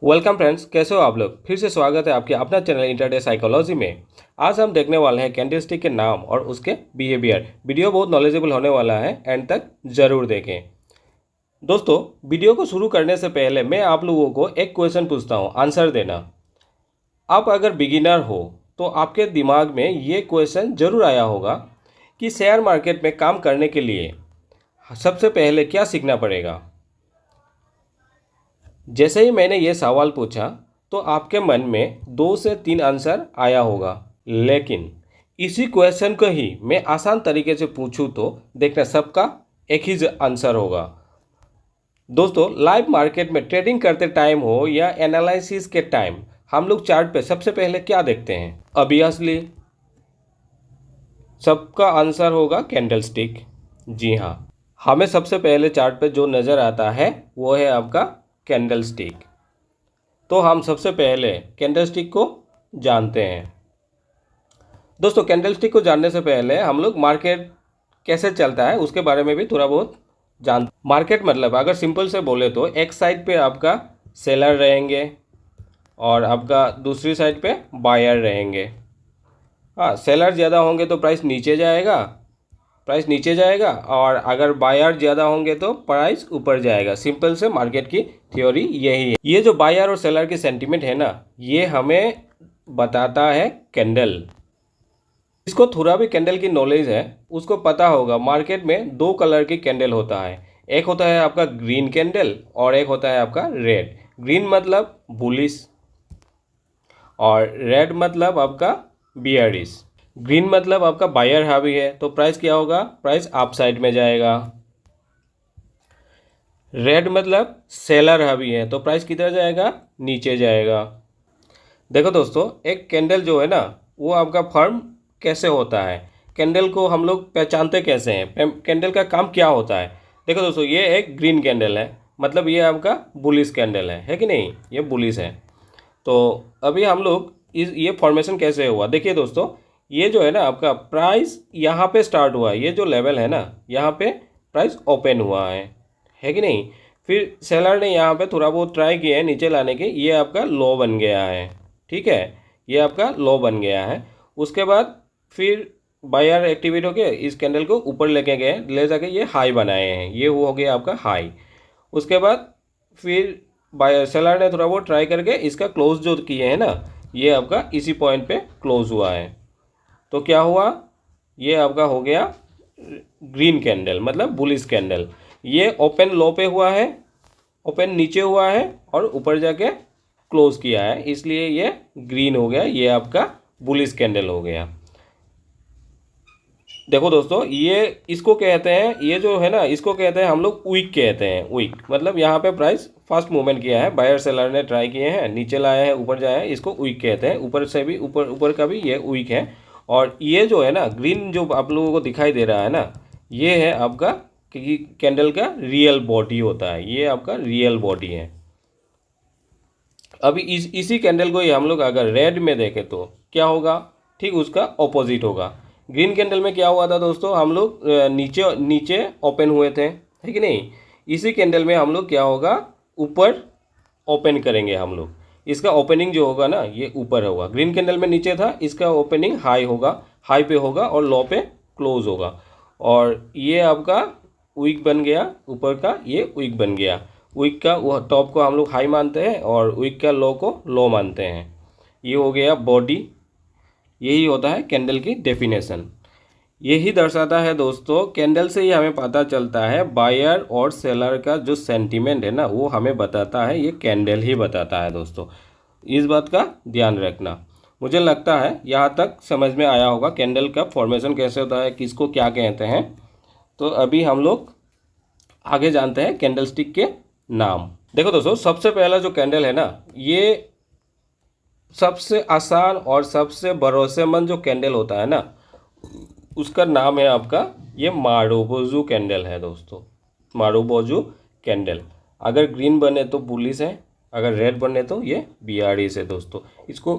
Welcome friends, कैसे हो आप लोग। फिर से स्वागत है आपके अपना चैनल इंटरडे साइकोलॉजी में। आज हम देखने वाले हैं कैंडलस्टिक के नाम और उसके बिहेवियर। वीडियो बहुत नॉलेजेबल होने वाला है, एंड तक ज़रूर देखें। दोस्तों, वीडियो को शुरू करने से पहले मैं आप लोगों को एक क्वेश्चन पूछता हूँ, आंसर देना। आप अगर बिगिनर हो तो आपके दिमाग में ये क्वेश्चन ज़रूर आया होगा कि शेयर मार्केट में काम करने के लिए सबसे पहले क्या सीखना पड़ेगा। जैसे ही मैंने ये सवाल पूछा तो आपके मन में 2 से 3 आंसर आया होगा, लेकिन इसी क्वेश्चन को ही मैं आसान तरीके से पूछूं तो देखना सबका एक ही आंसर होगा। दोस्तों, लाइव मार्केट में ट्रेडिंग करते टाइम हो या एनालिसिस के टाइम हम लोग चार्ट पे सबसे पहले क्या देखते हैं। ऑब्वियसली सबका आंसर होगा कैंडलस्टिक। जी हाँ, हमें सबसे पहले चार्ट पे जो नज़र आता है वो है आपका कैंडलस्टिक। तो हम सबसे पहले कैंडलस्टिक को जानते हैं। दोस्तों, कैंडलस्टिक को जानने से पहले हम लोग मार्केट कैसे चलता है उसके बारे में भी थोड़ा बहुत मार्केट मतलब अगर सिंपल से बोले तो एक साइड पे आपका सेलर रहेंगे और आपका दूसरी साइड पे बायर रहेंगे। हाँ, सेलर ज़्यादा होंगे तो प्राइस नीचे जाएगा और अगर बायर ज़्यादा होंगे तो प्राइस ऊपर जाएगा। सिंपल से मार्केट की थ्योरी यही है। ये जो बायर और सेलर की सेंटीमेंट है ना, ये हमें बताता है कैंडल। इसको थोड़ा भी कैंडल की नॉलेज है उसको पता होगा मार्केट में 2 कलर की कैंडल होता है। एक होता है आपका ग्रीन कैंडल और एक होता है आपका रेड। ग्रीन मतलब बुलिश और रेड मतलब आपका बियरिश। ग्रीन मतलब आपका बायर हावी है तो प्राइस क्या होगा, प्राइस अप साइड में जाएगा। रेड मतलब सेलर हावी है तो प्राइस किधर जाएगा, नीचे जाएगा। देखो दोस्तों, एक कैंडल जो है ना वो आपका फर्म कैसे होता है, कैंडल को हम लोग पहचानते कैसे हैं, कैंडल का काम क्या होता है। देखो दोस्तों, ये एक ग्रीन कैंडल है मतलब ये आपका बुलिश कैंडल है कि नहीं, ये बुलिश है। तो अभी हम लोग ये फॉर्मेशन कैसे हुआ, देखिए दोस्तों, ये जो है ना आपका प्राइस यहाँ पे स्टार्ट हुआ है, ये जो लेवल है ना यहाँ पे प्राइस ओपन हुआ है कि नहीं। फिर सेलर ने यहाँ पे थोड़ा बहुत ट्राई किया है नीचे लाने की, ये आपका लो बन गया है, ठीक है, ये आपका लो बन गया है। उसके बाद फिर बायर एक्टिवेट होके इस कैंडल को ऊपर लेके गए, ले जाके ये हाई बनाए हैं, ये हो गया आपका हाई। उसके बाद फिर बायर सेलर ने थोड़ा बहुत ट्राई करके इसका क्लोज जो किए हैं ना, ये आपका इसी पॉइंट पे क्लोज हुआ है। तो क्या हुआ, ये आपका हो गया ग्रीन कैंडल मतलब बुलिश कैंडल। ये ओपन लो पे हुआ है, ओपन नीचे हुआ है और ऊपर जाके क्लोज किया है, इसलिए ये ग्रीन हो गया, ये आपका बुलिश कैंडल हो गया। देखो दोस्तों, ये इसको कहते हैं, ये जो है ना इसको कहते हैं हम लोग वीक कहते हैं। वीक मतलब यहाँ पे प्राइस फास्ट मूवमेंट किया है, बायर सेलर ने ट्राई किए हैं, नीचे लाए हैं ऊपर जाए हैं, इसको वीक कहते हैं। ऊपर से भी ऊपर का भी ये वीक है। और ये जो है ना ग्रीन जो आप लोगों को दिखाई दे रहा है ना, ये है आपका कैंडल का रियल बॉडी होता है, ये आपका रियल बॉडी है। अभी इसी कैंडल को ही हम लोग अगर रेड में देखें तो क्या होगा, ठीक उसका ऑपोजिट होगा। ग्रीन कैंडल में क्या हुआ था दोस्तों, हम लोग नीचे नीचे ओपन हुए थे, है कि नहीं। इसी कैंडल में हम लोग क्या होगा, ऊपर ओपन करेंगे हम लोग। इसका ओपनिंग जो होगा ना ये ऊपर होगा। ग्रीन कैंडल में नीचे था, इसका ओपनिंग हाई होगा, हाई पे होगा और लो पे क्लोज होगा। और ये आपका वीक बन गया, ऊपर का ये वीक बन गया। वीक का वो टॉप को हम लोग हाई मानते हैं और वीक का लो को लो मानते हैं। ये हो गया बॉडी, यही होता है कैंडल की डेफिनेशन। यही दर्शाता है दोस्तों, कैंडल से ही हमें पता चलता है बायर और सेलर का जो सेंटीमेंट है ना वो हमें बताता है, ये कैंडल ही बताता है दोस्तों। इस बात का ध्यान रखना। मुझे लगता है यहाँ तक समझ में आया होगा कैंडल का फॉर्मेशन कैसे होता है, किसको क्या कहते हैं। तो अभी हम लोग आगे जानते हैं कैंडलस्टिक के नाम। देखो दोस्तों, सबसे पहला जो कैंडल है ना, ये सबसे आसान और सबसे भरोसेमंद जो कैंडल होता है ना, उसका नाम है आपका ये मारुबोजू कैंडल है दोस्तों। Marubozu candle. अगर ग्रीन बने तो बुलिश है, अगर रेड बने तो ये बियरिश है दोस्तों। इसको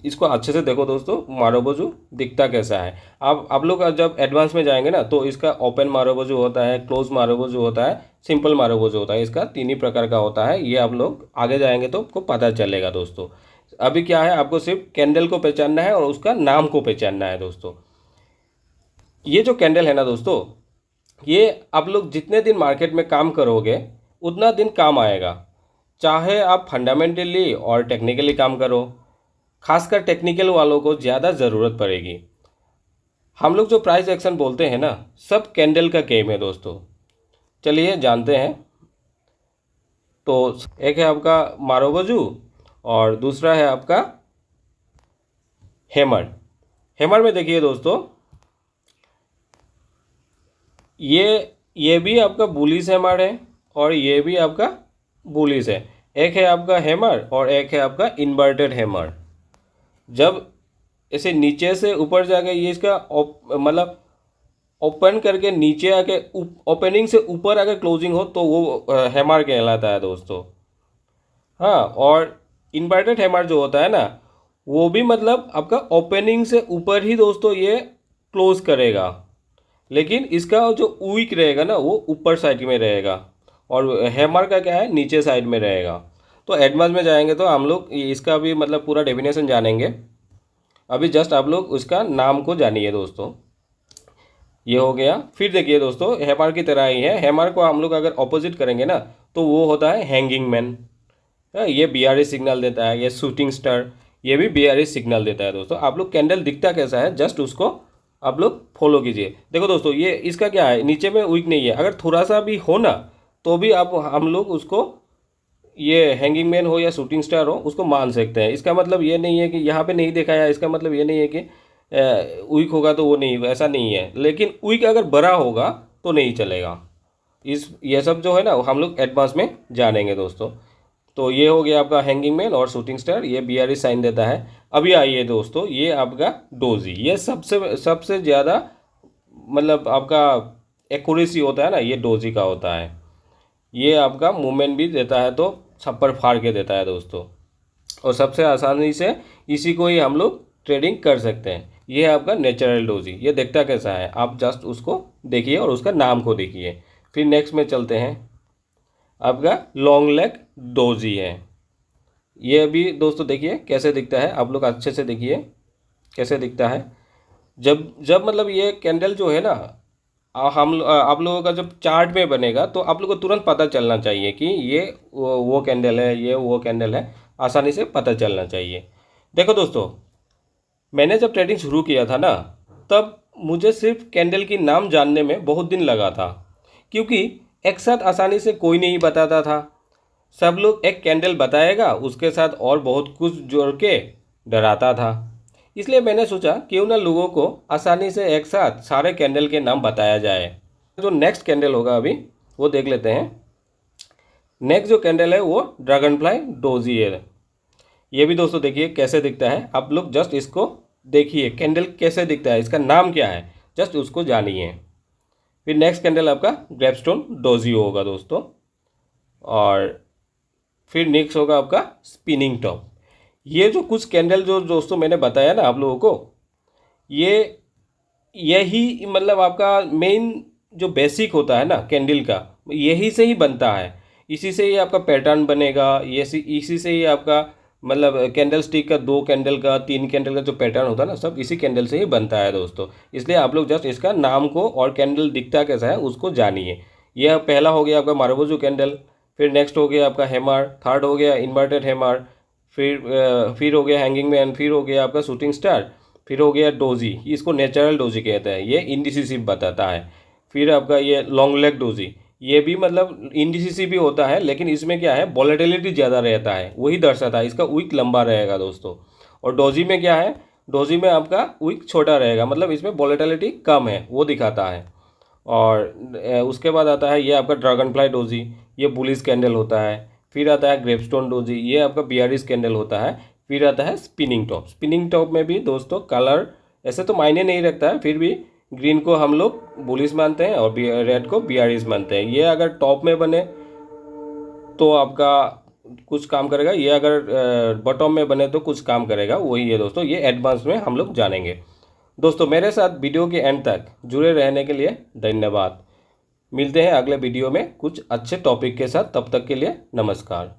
इसको अच्छे से देखो दोस्तों, मारुबोजू दिखता कैसा है। आप लोग जब एडवांस में जाएंगे ना, तो इसका ओपन मारुबोजू होता है, क्लोज मारुबोजू होता है, सिंपल मारुबोजू होता है। इसका 3 ही प्रकार का होता है। ये आप लोग आगे जाएंगे तो आपको पता चलेगा दोस्तों। अभी क्या है, आपको सिर्फ कैंडल को पहचानना है और उसका नाम को पहचानना है दोस्तों। ये जो कैंडल है ना दोस्तों, ये आप लोग जितने दिन मार्केट में काम करोगे उतना दिन काम आएगा। चाहे आप फंडामेंटली और टेक्निकली काम करो, खासकर टेक्निकल वालों को ज़्यादा ज़रूरत पड़ेगी। हम लोग जो प्राइस एक्शन बोलते हैं ना, सब कैंडल का गेम है दोस्तों। चलिए जानते हैं। तो एक है आपका मारुबोजू और दूसरा है आपका हैमर। हैमर में देखिए दोस्तों, ये भी आपका बुलिश हैमर है और ये भी आपका बुलिश है। एक है आपका हैमर और एक है आपका इन्वर्टेड हैमर। जब ऐसे नीचे से ऊपर जाके ये इसका मतलब ओपन करके नीचे आके ओपनिंग से ऊपर अगर क्लोजिंग हो तो वो हैमर कहलाता है दोस्तों। हाँ, और इन्वर्टेड हैमर जो होता है ना, वो भी मतलब आपका ओपनिंग से ऊपर ही दोस्तों ये क्लोज करेगा, लेकिन इसका जो वीक रहेगा ना वो ऊपर साइड में रहेगा और हैमर का क्या है, नीचे साइड में रहेगा। तो एडवांस में जाएंगे तो हम लोग इसका भी मतलब पूरा डेफिनेशन जानेंगे। अभी जस्ट आप लोग उसका नाम को जानिए दोस्तों। ये हो गया। फिर देखिए दोस्तों, हैमर की तरह ही है। हैमर को हम लोग अगर ऑपोजिट करेंगे ना तो वो होता है हैंगिंग मैन। ये बीआरएस सिग्नल देता है। ये शूटिंग स्टार, ये भी बीआरएस सिग्नल देता है दोस्तों। आप लोग कैंडल दिखता कैसा है, जस्ट उसको आप लोग फॉलो कीजिए। देखो दोस्तों, ये इसका क्या है, नीचे में वीक नहीं है। अगर थोड़ा सा भी हो ना तो भी आप हम लोग उसको, ये हैंगिंग मैन हो या शूटिंग स्टार हो, उसको मान सकते हैं। इसका मतलब ये नहीं है कि यहाँ पे नहीं देखा है, इसका मतलब ये नहीं है कि वीक होगा तो वो नहीं, ऐसा नहीं है। लेकिन वीक अगर बड़ा होगा तो नहीं चलेगा। ये सब जो है ना हम लोग एडवांस में जानेंगे दोस्तों। तो ये हो गया आपका हैंगिंग मैन और शूटिंग स्टार, ये बीआरएस साइन देता है। अभी आइए दोस्तों, ये आपका डोजी। ये सबसे सबसे ज़्यादा मतलब आपका एक्यूरेसी होता है ना, ये डोजी का होता है। ये आपका मूवमेंट भी देता है तो छप्पर फाड़ के देता है दोस्तों, और सबसे आसानी से इसी को ही हम लोग ट्रेडिंग कर सकते हैं। ये है आपका नेचुरल डोजी। ये देखता कैसा है, आप जस्ट उसको देखिए और उसका नाम को देखिए। फिर नेक्स्ट में चलते हैं, आपका लॉन्ग लेग डोजी है। ये भी दोस्तों देखिए कैसे दिखता है, आप लोग अच्छे से देखिए कैसे दिखता है। जब जब मतलब ये कैंडल जो है ना, आप लोगों का जब चार्ट में बनेगा तो आप लोगों को तुरंत पता चलना चाहिए कि ये वो कैंडल है, ये वो कैंडल है। आसानी से पता चलना चाहिए। देखो दोस्तों, मैंने जब ट्रेडिंग शुरू किया था ना, तब मुझे सिर्फ कैंडल की नाम जानने में बहुत दिन लगा था, क्योंकि एक साथ आसानी से कोई नहीं बताता था। सब लोग एक कैंडल बताएगा, उसके साथ और बहुत कुछ जोड़ के डराता था। इसलिए मैंने सोचा क्यों ना लोगों को आसानी से एक साथ सारे कैंडल के नाम बताया जाए। जो नेक्स्ट कैंडल होगा अभी वो देख लेते हैं। नेक्स्ट जो कैंडल है वो ड्रैगन फ्लाई डोजी है। ये भी दोस्तों देखिए कैसे दिखता है। आप लोग जस्ट इसको देखिए, कैंडल कैसे दिखता है, इसका नाम क्या है, जस्ट उसको जानिए। फिर नेक्स्ट कैंडल आपका ग्रेपस्टोन डोजी होगा दोस्तों। और फिर नेक्स्ट होगा आपका स्पिनिंग टॉप। ये जो कुछ कैंडल जो दोस्तों मैंने बताया ना आप लोगों को, यही मतलब आपका मेन जो बेसिक होता है ना कैंडल का, यही से ही बनता है। इसी से ही आपका पैटर्न बनेगा। ये इसी से ही आपका मतलब कैंडल स्टिक का, 2 कैंडल का, 3 कैंडल का जो पैटर्न होता है ना, सब इसी कैंडल से ही बनता है दोस्तों। इसलिए आप लोग जस्ट इसका नाम को और कैंडल दिखता कैसा है उसको जानिए। यह पहला हो गया आपका मारुबोजू कैंडल। फिर नेक्स्ट हो गया आपका हैमर। थर्ड हो गया इन्वर्टेड हैमर। फिर हो गया हैंगिंग मैन। फिर हो गया आपका शूटिंग स्टार। फिर हो गया डोजी, इसको नेचुरल डोजी कहते हैं, ये इंडिसिसिव बताता है। फिर आपका ये लॉन्ग लेग डोजी, ये भी मतलब इंडिसिसिव भी होता है, लेकिन इसमें क्या है, वॉलेटिलिटी ज़्यादा रहता है, वही दर्शाता है। इसका विक लंबा रहेगा दोस्तों। और डोजी में क्या है, डोजी में आपका विक छोटा रहेगा, मतलब इसमें वॉलेटिलिटी कम है, वो दिखाता है। और उसके बाद आता है ये आपका ड्रैगन फ्लाई डोजी, ये बुलिश कैंडल होता है। फिर आता है ग्रेपस्टोन डोजी, ये आपका बीआरएस कैंडल होता है। फिर आता है स्पिनिंग टॉप। स्पिनिंग टॉप में भी दोस्तों कलर ऐसे तो मायने नहीं रखता है, फिर भी ग्रीन को हम लोग बुलिश मानते हैं और रेड को बीआरएस मानते हैं। ये अगर टॉप में बने तो आपका कुछ काम करेगा, ये अगर बॉटम में बने तो कुछ काम करेगा, वही है दोस्तों। ये एडवांस में हम लोग जानेंगे। दोस्तों मेरे साथ वीडियो के एंड तक जुड़े रहने के लिए धन्यवाद। मिलते हैं अगले वीडियो में कुछ अच्छे टॉपिक के साथ, तब तक के लिए नमस्कार।